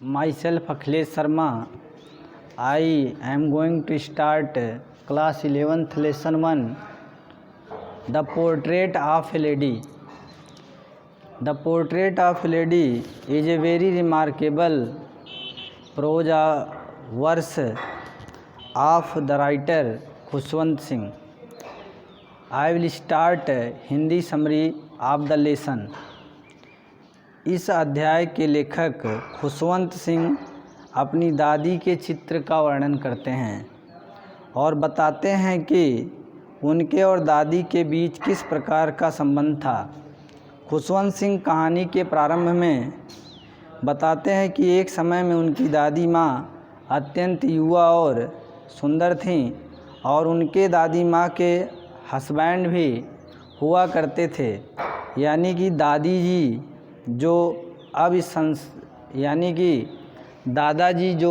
Myself Akhilesh Sharma. I am going to start class 11th lesson 1, The Portrait of a Lady. The Portrait of a Lady is a very remarkable prose verse of the writer Khushwant Singh. I will start Hindi summary of the lesson. इस अध्याय के लेखक खुशवंत सिंह अपनी दादी के चित्र का वर्णन करते हैं और बताते हैं कि उनके और दादी के बीच किस प्रकार का संबंध था। खुशवंत सिंह कहानी के प्रारंभ में बताते हैं कि एक समय में उनकी दादी माँ अत्यंत युवा और सुंदर थीं और उनके दादी माँ के हस्बैंड भी हुआ करते थे, यानी कि दादाजी जो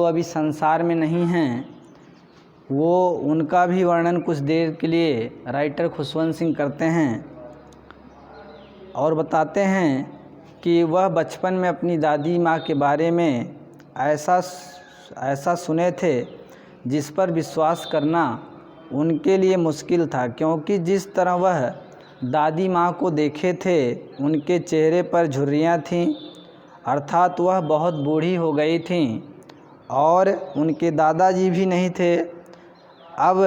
अभी संसार में नहीं हैं, वो उनका भी वर्णन कुछ देर के लिए राइटर खुशवंत सिंह करते हैं और बताते हैं कि वह बचपन में अपनी दादी माँ के बारे में ऐसा सुने थे जिस पर विश्वास करना उनके लिए मुश्किल था, क्योंकि जिस तरह वह दादी माँ को देखे थे उनके चेहरे पर झुर्रियाँ थीं, अर्थात वह बहुत बूढ़ी हो गई थीं और उनके दादाजी भी नहीं थे। अब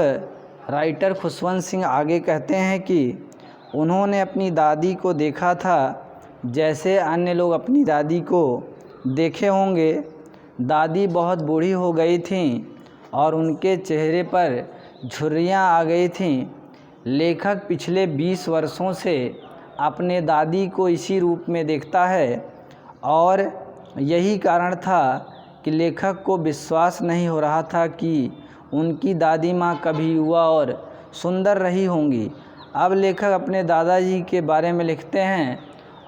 राइटर खुशवंत सिंह आगे कहते हैं कि उन्होंने अपनी दादी को देखा था जैसे अन्य लोग अपनी दादी को देखे होंगे। दादी बहुत बूढ़ी हो गई थीं और उनके चेहरे पर झुर्रियाँ आ गई थीं। लेखक पिछले 20 वर्षों से अपने दादी को इसी रूप में देखता है और यही कारण था कि लेखक को विश्वास नहीं हो रहा था कि उनकी दादी माँ कभी युवा और सुंदर रही होंगी। अब लेखक अपने दादाजी के बारे में लिखते हैं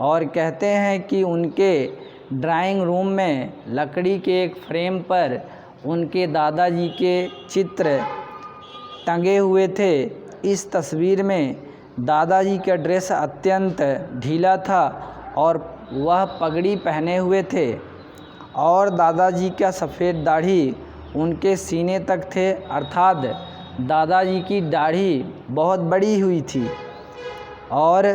और कहते हैं कि उनके ड्राइंग रूम में लकड़ी के एक फ्रेम पर उनके दादाजी के चित्र टंगे हुए थे। इस तस्वीर में दादाजी का ड्रेस अत्यंत ढीला था और वह पगड़ी पहने हुए थे और दादाजी का सफ़ेद दाढ़ी उनके सीने तक थे, अर्थात दादाजी की दाढ़ी बहुत बड़ी हुई थी और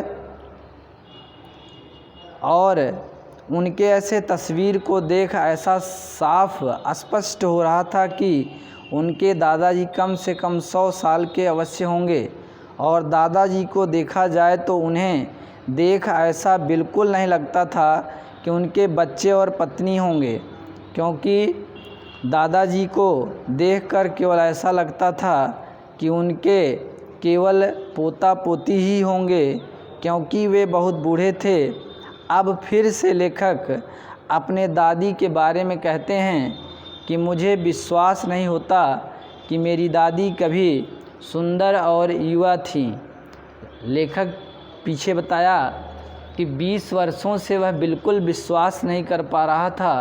उनके ऐसे तस्वीर को देख ऐसा साफ स्पष्ट हो रहा था कि उनके दादाजी कम से कम 100 साल के अवश्य होंगे और दादाजी को देखा जाए तो उन्हें देख ऐसा बिल्कुल नहीं लगता था कि उनके बच्चे और पत्नी होंगे, क्योंकि दादाजी को देखकर केवल ऐसा लगता था कि उनके केवल पोता पोती ही होंगे, क्योंकि वे बहुत बूढ़े थे। अब फिर से लेखक अपने दादी के बारे में कहते हैं कि मुझे विश्वास नहीं होता कि मेरी दादी कभी सुंदर और युवा थी। लेखक पीछे बताया कि 20 वर्षों से वह बिल्कुल विश्वास नहीं कर पा रहा था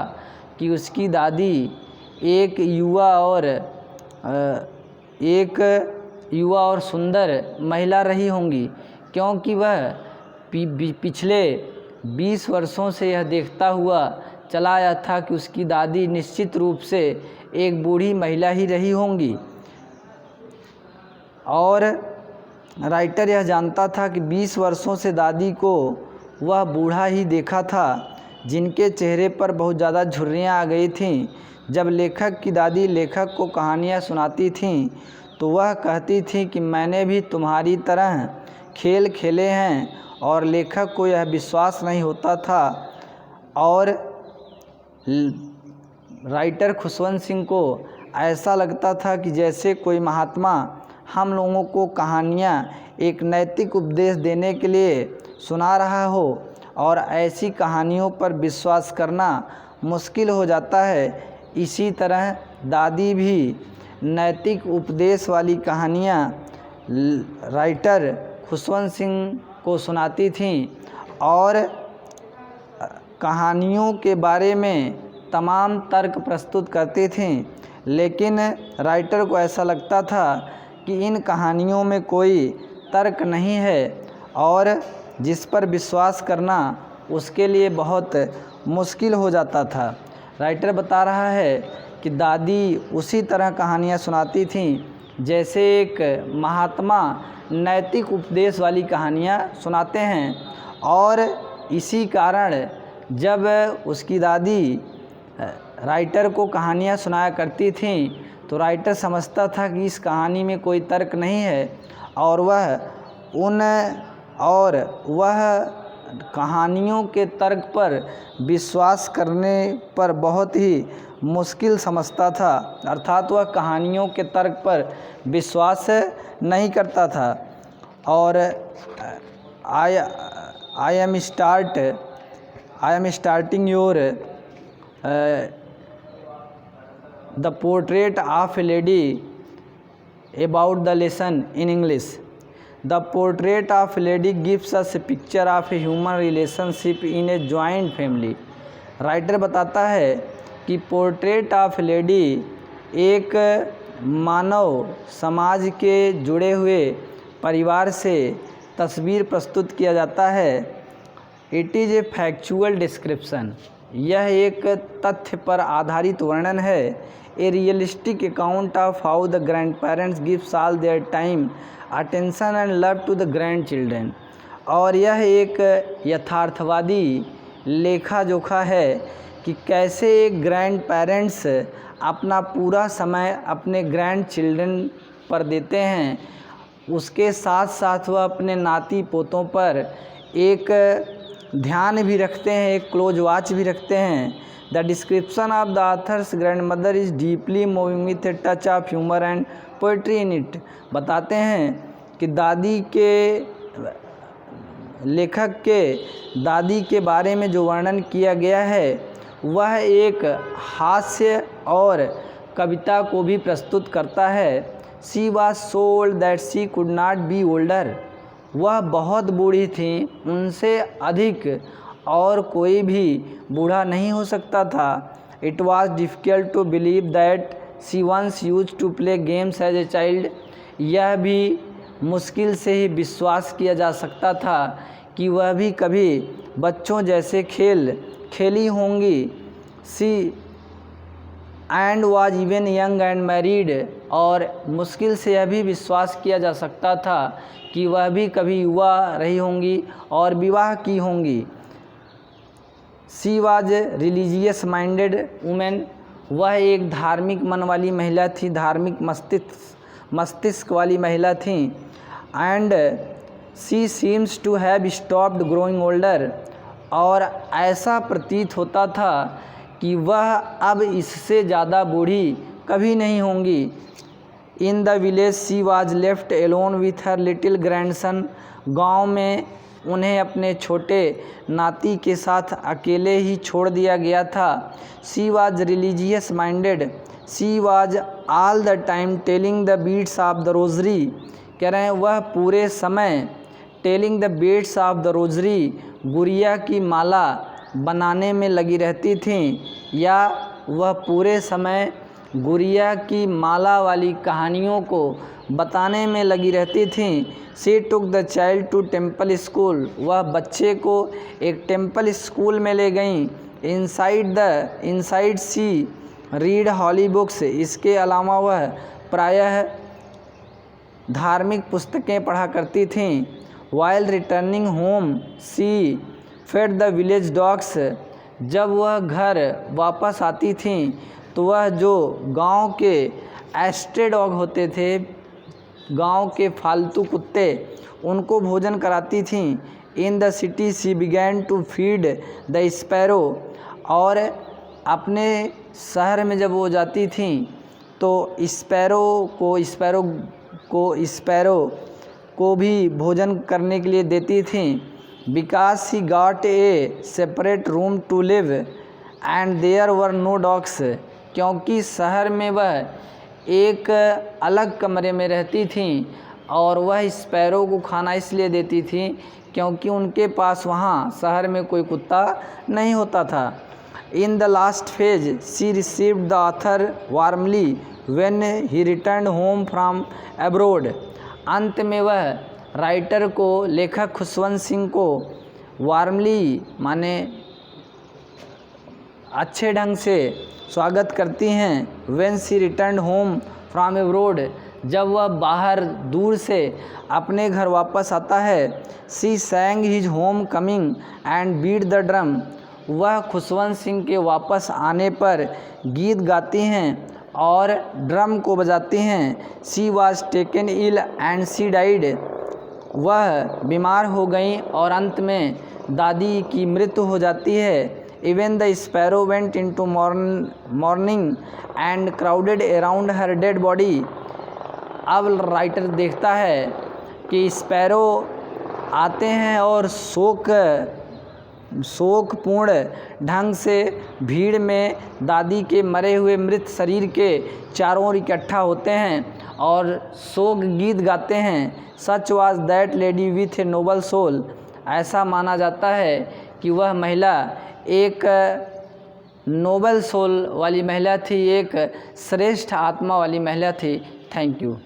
कि उसकी दादी एक युवा और सुंदर महिला रही होंगी, क्योंकि वह पिछले 20 वर्षों से यह देखता हुआ चला आया था कि उसकी दादी निश्चित रूप से एक बूढ़ी महिला ही रही होंगी। और राइटर यह जानता था कि 20 वर्षों से दादी को वह बूढ़ा ही देखा था, जिनके चेहरे पर बहुत ज़्यादा झुर्रियाँ आ गई थीं। जब लेखक की दादी लेखक को कहानियाँ सुनाती थीं तो वह कहती थी कि मैंने भी तुम्हारी तरह खेल खेले हैं, और लेखक को यह विश्वास नहीं होता था और राइटर खुशवंत सिंह को ऐसा लगता था कि जैसे कोई महात्मा हम लोगों को कहानियाँ एक नैतिक उपदेश देने के लिए सुना रहा हो, और ऐसी कहानियों पर विश्वास करना मुश्किल हो जाता है। इसी तरह दादी भी नैतिक उपदेश वाली कहानियाँ राइटर खुशवंत सिंह को सुनाती थीं और कहानियों के बारे में तमाम तर्क प्रस्तुत करती थीं, लेकिन राइटर को ऐसा लगता था कि इन कहानियों में कोई तर्क नहीं है और जिस पर विश्वास करना उसके लिए बहुत मुश्किल हो जाता था। राइटर बता रहा है कि दादी उसी तरह कहानियाँ सुनाती थीं जैसे एक महात्मा नैतिक उपदेश वाली कहानियाँ सुनाते हैं। और इसी कारण जब उसकी दादी राइटर को कहानियाँ सुनाया करती थीं तो राइटर समझता था कि इस कहानी में कोई तर्क नहीं है और वह कहानियों के तर्क पर विश्वास करने पर बहुत ही मुश्किल समझता था, अर्थात वह कहानियों के तर्क पर विश्वास नहीं करता था। और I am starting your the portrait of A lady about the lesson in English. The portrait of a lady gives us a picture of a human relationship in a joint family। Writer बताता है कि portrait of lady एक मानव समाज के जुड़े हुए परिवार से तस्वीर प्रस्तुत किया जाता है। It is a factual description, यह एक तथ्य पर आधारित वर्णन है। A realistic account of how the grandparents gives all their time attention and love to the grandchildren. और यह एक यथार्थवादी लेखा जोखा है कि कैसे एक ग्रैंड पेरेंट्स अपना पूरा समय अपने ग्रैंड चिल्ड्रन पर देते हैं, उसके साथ साथ वह अपने नाती पोतों पर एक ध्यान भी रखते हैं, एक क्लोज वॉच भी रखते हैं। The description of the author's grand mother is deeply moving with a touch of humour and poetry in it. बताते हैं कि लेखक के दादी के बारे में जो वर्णन किया गया है वह एक हास्य और कविता को भी प्रस्तुत करता है। She was so old that she could not be older. वह बहुत बूढ़ी थी, उनसे अधिक और कोई भी बूढ़ा नहीं हो सकता था। It was difficult to believe that she once use to play games as a child. यह भी मुश्किल से ही विश्वास किया जा सकता था कि वह भी कभी बच्चों जैसे खेल खेली होंगी। She and was even young and married. और मुश्किल से यह भी विश्वास किया जा सकता था कि वह भी कभी युवा रही होंगी और विवाह की होंगी। She was religious minded women. वह एक धार्मिक मन वाली महिला थी, धार्मिक मस्तिष्क वाली महिला थी। And she seems to have stopped growing older. और ऐसा प्रतीत होता था कि वह अब इससे ज़्यादा बूढ़ी कभी नहीं होंगी। In the village she was left alone with her little grandson. गांव में उन्हें अपने छोटे नाती के साथ अकेले ही छोड़ दिया गया था। She was religious minded. She was all the time telling the beats of the rosary. कह रहे हैं वह पूरे समय telling the beats of the rosary, गुड़िया की माला बनाने में लगी रहती थीं, या वह पूरे समय गुड़िया की माला वाली कहानियों को बताने में लगी रहती थीं। She took the child to temple school. वह बच्चे को एक टेम्पल स्कूल में ले गईं। Inside she read holy books. इसके अलावा वह प्रायः धार्मिक पुस्तकें पढ़ा करती थीं। While returning home she fed the village dogs. जब वह घर वापस आती थीं तो वह जो गांव के एस्ट्रे डॉग होते थे, गांव के फालतू कुत्ते, उनको भोजन कराती थीं। In the city she began to feed the sparrow. और अपने शहर में जब वो जाती थीं तो स्पैरो को भी भोजन करने के लिए देती थीं। Because she got a separate room to live and there were no dogs. क्योंकि शहर में वह एक अलग कमरे में रहती थीं और वह स्पैरो को खाना इसलिए देती थीं क्योंकि उनके पास वहाँ शहर में कोई कुत्ता नहीं होता था। In the last phase she received the author warmly when he returned home from abroad. अंत में वह राइटर को, लेखक खुशवंत सिंह को वार्मली माने अच्छे ढंग से स्वागत करती हैं। When she return home from abroad, जब वह बाहर दूर से अपने घर वापस आता है। She sang his homecoming and beat the drum, वह खुशवंत सिंह के वापस आने पर गीत गाती हैं और ड्रम को बजाती हैं। She was taken ill and she died, वह बीमार हो गई और अंत में दादी की मृत्यु हो जाती है। Even the sparrow went into morning and crowded around her dead body, अब राइटर देखता है कि स्पैरो आते हैं और शोकपूर्ण ढंग से भीड़ में दादी के मरे हुए मृत शरीर के चारों ओर इकट्ठा होते हैं और शोक गीत गाते हैं। Such was that lady with a noble soul, ऐसा माना जाता है कि वह महिला एक नोबल सोल वाली महिला थी, एक श्रेष्ठ आत्मा वाली महिला थी। Thank you.